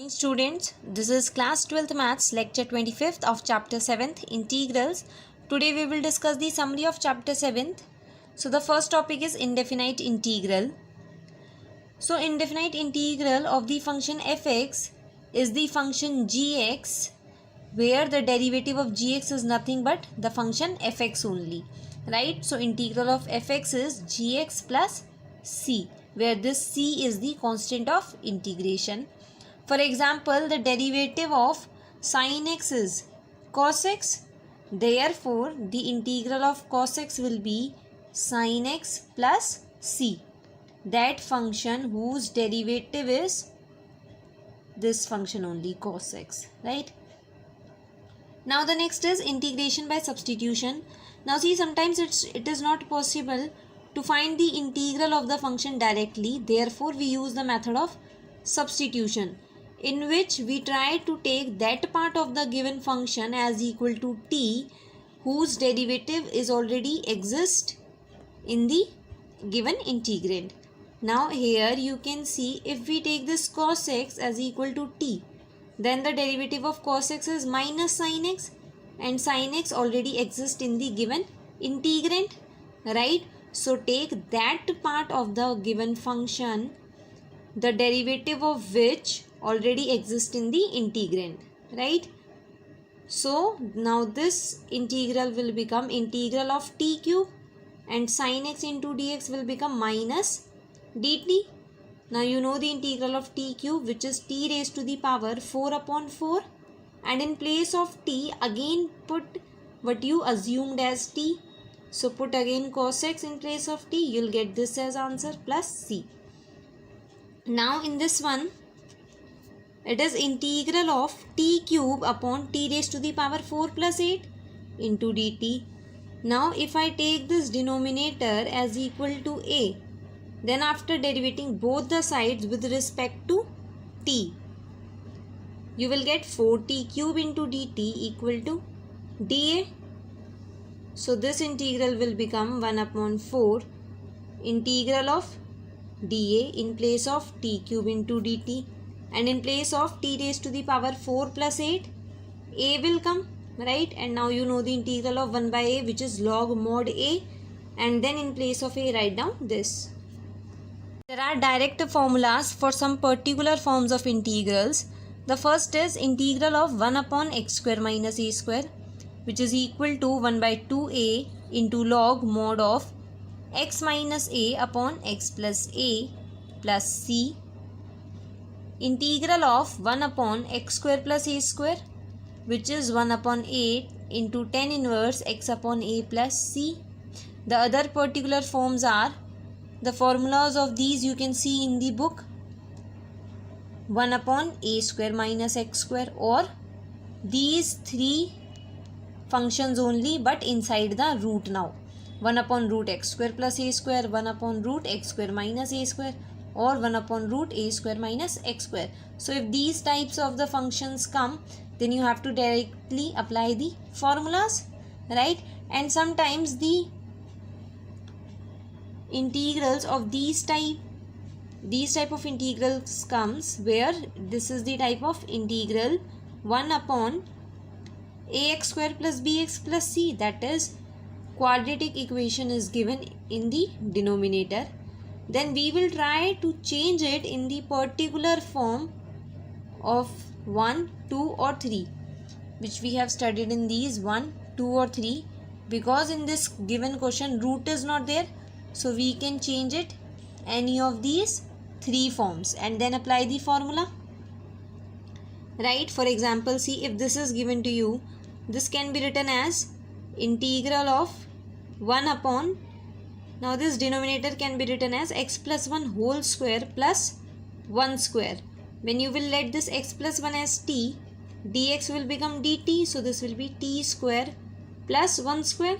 Morning students, this is class 12th maths lecture 25th of chapter 7th integrals. Today we will discuss the summary of chapter 7th. So the first topic is indefinite integral. So indefinite integral of the function fx is the function gx where the derivative of gx is nothing but the function fx only, right? So integral of fx is gx plus c, where this c is the constant of integration. For example, the derivative of sin x is cos x. Therefore, the integral of cos x will be sin x plus c. That function whose derivative is this function only, cos x, right? Now the next is integration by substitution. Now see, sometimes it is not possible to find the integral of the function directly. Therefore, we use the method of substitution, in which we try to take that part of the given function as equal to t whose derivative is already exist in the given integrand. Now here you can see, if we take this cos x as equal to t, then the derivative of cos x is minus sin x, and sin x already exists in the given integrand, right? So take that part of the given function, the derivative of which already exists in the integrand, right? So now this integral will become integral of t cube, and sin x into dx will become minus dt. Now you know the integral of t cube, which is t raised to the power 4 upon 4, and in place of t again put what you assumed as t. So put again cos x in place of t, you'll get this as answer plus c. Now in this one, it is integral of t cube upon t raised to the power 4 plus 8 into dt. Now if I take this denominator as equal to a, then after derivating both the sides with respect to t, you will get 4t cube into dt equal to dA. So this integral will become 1 upon 4 integral of dA in place of t cube into dt, and in place of t raised to the power 4 plus 8, a will come, right? And now you know the integral of 1 by a, which is log mod a, and then in place of a write down this. There are direct formulas for some particular forms of integrals. The first is integral of 1 upon x square minus a square, which is equal to 1 by 2a into log mod of x minus a upon x plus a plus c. Integral of 1 upon x square plus a square, which is 1 upon 8 into tan inverse x upon a plus c. The other particular forms are, the formulas of these you can see in the book, 1 upon a square minus x square, or these three functions only but inside the root now. 1 upon root x square plus a square, 1 upon root x square minus a square, or 1 upon root a square minus x square. So if these types of the functions come, then you have to directly apply the formulas, right? And sometimes the integrals of these type of integrals comes where this is the type of integral 1 upon ax square plus bx plus c, that is quadratic equation is given in the denominator. Then we will try to change it in the particular form of 1, 2 or 3, which we have studied in these 1, 2 or 3, because in this given question root is not there. So we can change it any of these three forms and then apply the formula, right? For example, see, if this is given to you, this can be written as integral of 1 upon, now this denominator can be written as x plus 1 whole square plus 1 square. When you will let this x plus 1 as t, dx will become dt, so this will be t square plus 1 square.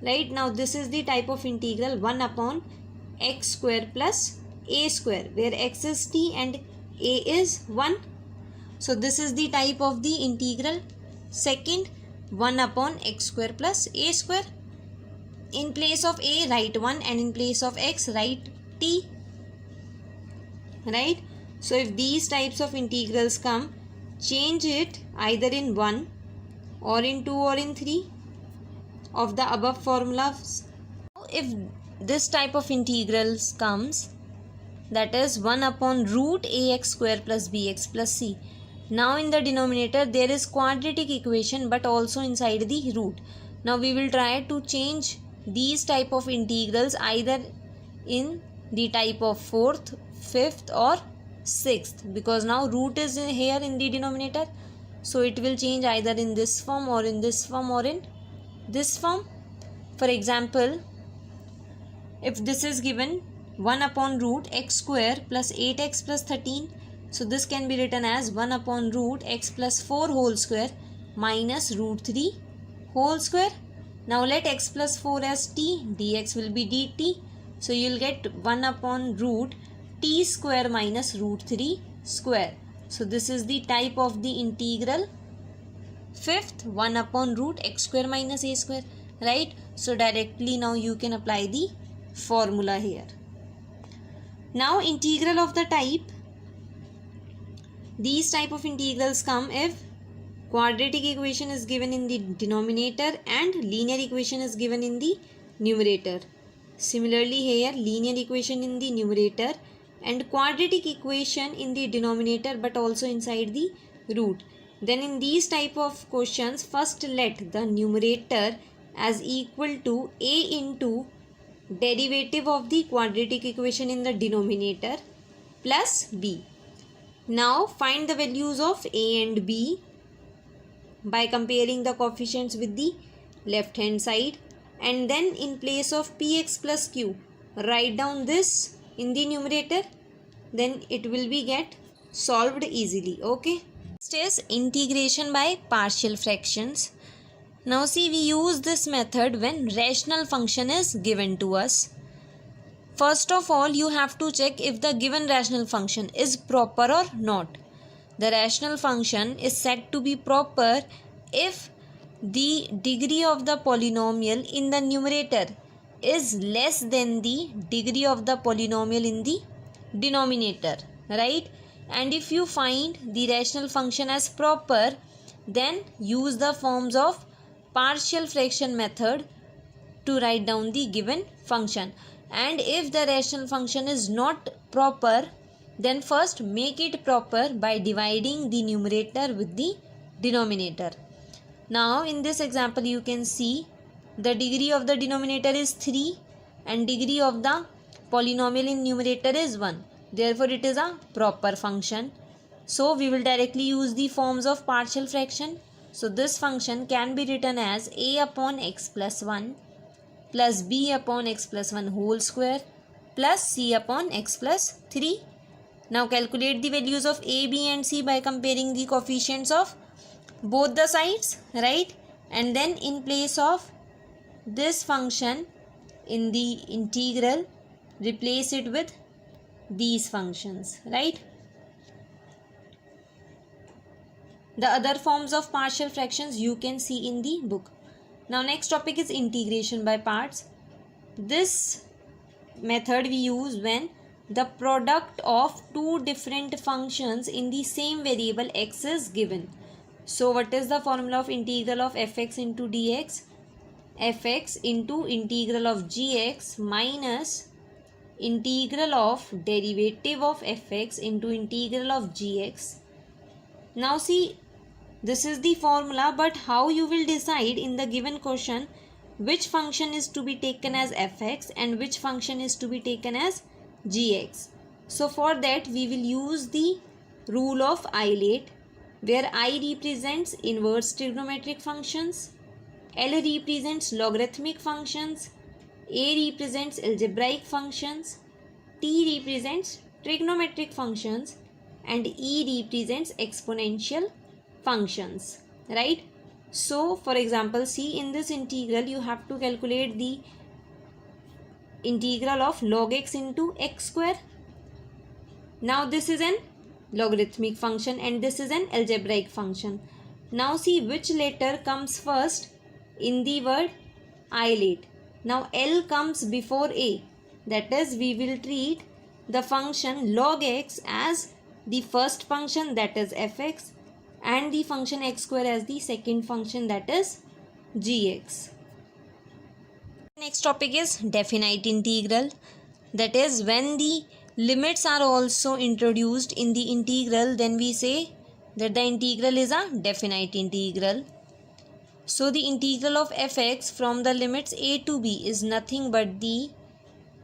Right, now this is the type of integral 1 upon x square plus a square, where x is t and a is 1. So this is the type of the integral. Second, 1 upon x square plus a square. In place of a write 1, and in place of x write t, right? So if these types of integrals come, change it either in 1 or in 2 or in 3 of the above formulas. If this type of integrals comes, that is 1 upon root ax square plus bx plus c. Now in the denominator there is quadratic equation but also inside the root. Now we will try to change these type of integrals either in the type of 4th, 5th or 6th, because now root is here in the denominator. So it will change either in this form or in this form or in this form. For example, if this is given 1 upon root x square plus 8x plus 13, so this can be written as 1 upon root x plus 4 whole square minus root 3 whole square. Now let x plus 4 as t, dx will be dt. So you will get 1 upon root t square minus root 3 square. So this is the type of the integral. Fifth, 1 upon root x square minus a square, right? So directly now you can apply the formula here. Now integral of the type, these type of integrals come if quadratic equation is given in the denominator and linear equation is given in the numerator. Similarly here, linear equation in the numerator and quadratic equation in the denominator but also inside the root. Then in these type of questions, first let the numerator as equal to a into derivative of the quadratic equation in the denominator plus b. Now find the values of a and b by comparing the coefficients with the left hand side, and then in place of px plus q write down this in the numerator, then it will be get solved easily. Okay, next is integration by partial fractions. Now see, we use this method when rational function is given to us. First of all, you have to check if the given rational function is proper or not. The rational function is said to be proper if the degree of the polynomial in the numerator is less than the degree of the polynomial in the denominator, right? And if you find the rational function as proper, then use the forms of partial fraction method to write down the given function. And if the rational function is not proper, then first make it proper by dividing the numerator with the denominator. Now in this example you can see the degree of the denominator is 3 and degree of the polynomial in numerator is 1. Therefore it is a proper function. So we will directly use the forms of partial fraction. So this function can be written as a upon x plus 1 plus b upon x plus 1 whole square plus c upon x plus 3. Now calculate the values of a, b and c by comparing the coefficients of both the sides, right? And then in place of this function in the integral, replace it with these functions, right? The other forms of partial fractions you can see in the book. Now next topic is integration by parts. This method we use when the product of two different functions in the same variable x is given. So what is the formula of integral of fx into dx? Fx into integral of gx minus integral of derivative of fx into integral of gx. Now see, this is the formula, but how you will decide in the given question which function is to be taken as fx and which function is to be taken as gx. So for that we will use the rule of Eilert, where I represents inverse trigonometric functions, L represents logarithmic functions, A represents algebraic functions, T represents trigonometric functions, and E represents exponential functions, right? So for example, see, in this integral you have to calculate the integral of log x into x square. Now this is an logarithmic function and this is an algebraic function. Now see which letter comes first in the word Eilert. Now L comes before A, that is we will treat the function log x as the first function, that is fx, and the function x square as the second function, that is gx. Next topic is definite integral. That is, when the limits are also introduced in the integral, then we say that the integral is a definite integral. So the integral of fx from the limits a to b is nothing but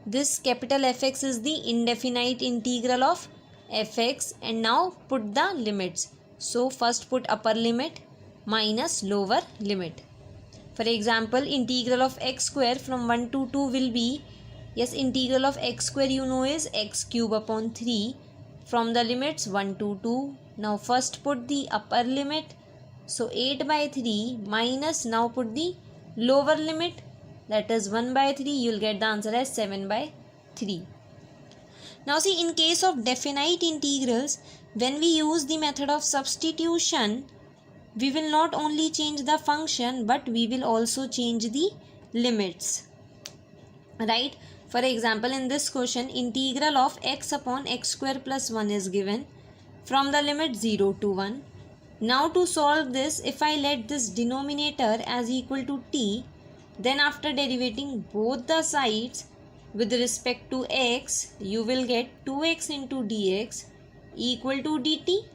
this capital Fx is the indefinite integral of fx, and now put the limits. So first put upper limit minus lower limit. For example, integral of x square from 1 to 2 will be, yes, integral of x square you know is x cube upon 3 from the limits 1 to 2. Now first put the upper limit, so 8 by 3 minus, now put the lower limit, that is 1 by 3, you will get the answer as 7 by 3. Now see, in case of definite integrals, when we use the method of substitution, we will not only change the function but we will also change the limits, right? For example, in this question, integral of x upon x square plus 1 is given from the limit 0 to 1. Now to solve this, if I let this denominator as equal to t, then after derivating both the sides with respect to x, you will get 2x into dx equal to dt.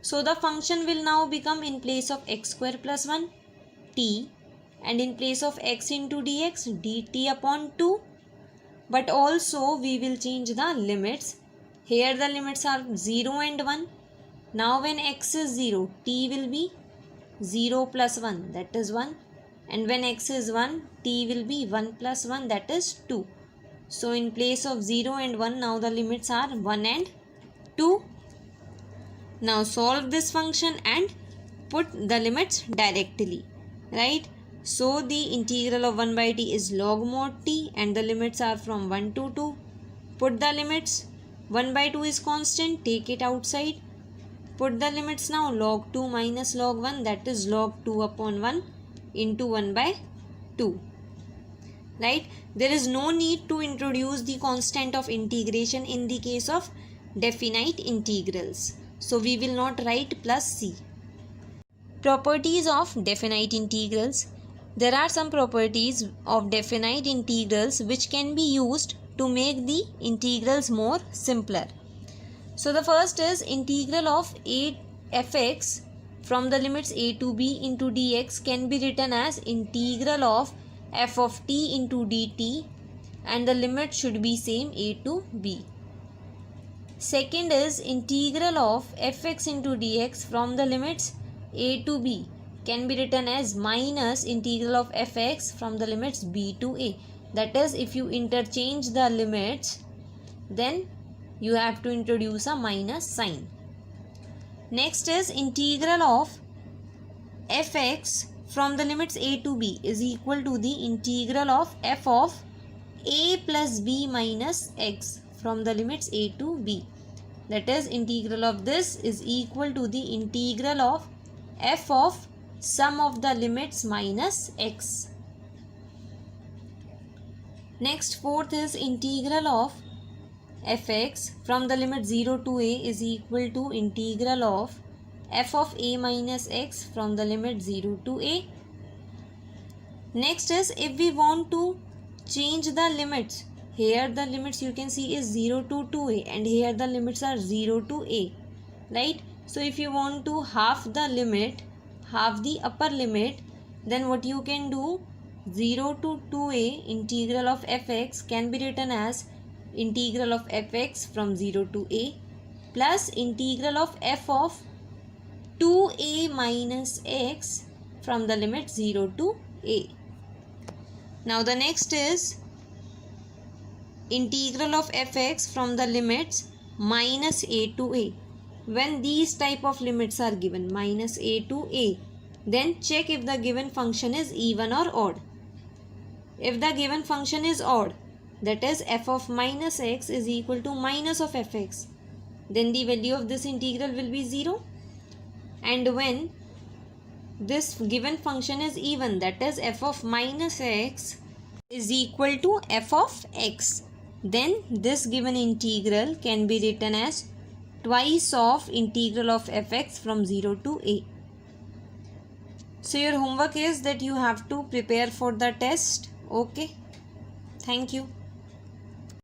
So the function will now become, in place of x square plus 1, t, and in place of x into dx, dt upon 2. But also we will change the limits. Here the limits are 0 and 1. Now when x is 0, t will be 0 plus 1, that is 1. And when x is 1, t will be 1 plus 1, that is 2. So in place of 0 and 1, now the limits are 1 and 2. Now solve this function and put the limits directly, right? So the integral of 1 by t is log mod t, and the limits are from 1 to 2. Put the limits. 1 by 2 is constant, take it outside. Put the limits now, log 2 minus log 1, that is log 2 upon 1 into 1 by 2, right? There is no need to introduce the constant of integration in the case of definite integrals. So we will not write plus c. Properties of definite integrals. There are some properties of definite integrals which can be used to make the integrals more simpler. So the first is integral of fx from the limits a to b into dx can be written as integral of f of t into dt, and the limit should be same, a to b. Second is integral of fx into dx from the limits a to b can be written as minus integral of fx from the limits b to a. That is, if you interchange the limits, then you have to introduce a minus sign. Next is integral of fx from the limits a to b is equal to the integral of f of a plus b minus x from the limits a to b. That is, integral of this is equal to the integral of f of sum of the limits minus x. Next, fourth is integral of fx from the limit 0 to a is equal to integral of f of a minus x from the limit 0 to a. Next is, if we want to change the limits, here the limits you can see is 0 to 2a, and here the limits are 0 to a, right? So if you want to half the limit, half the upper limit, then what you can do, 0 to 2a integral of fx can be written as integral of fx from 0 to a plus integral of f of 2a minus x from the limit 0 to a. Now the next is integral of fx from the limits minus a to a. When these type of limits are given, minus a to a, then check if the given function is even or odd. If the given function is odd, that is f of minus x is equal to minus of fx, then the value of this integral will be 0. And when this given function is even, that is f of minus x is equal to f of x, then this given integral can be written as twice of integral of fx from 0 to a. So your homework is that you have to prepare for the test. Okay. Thank you.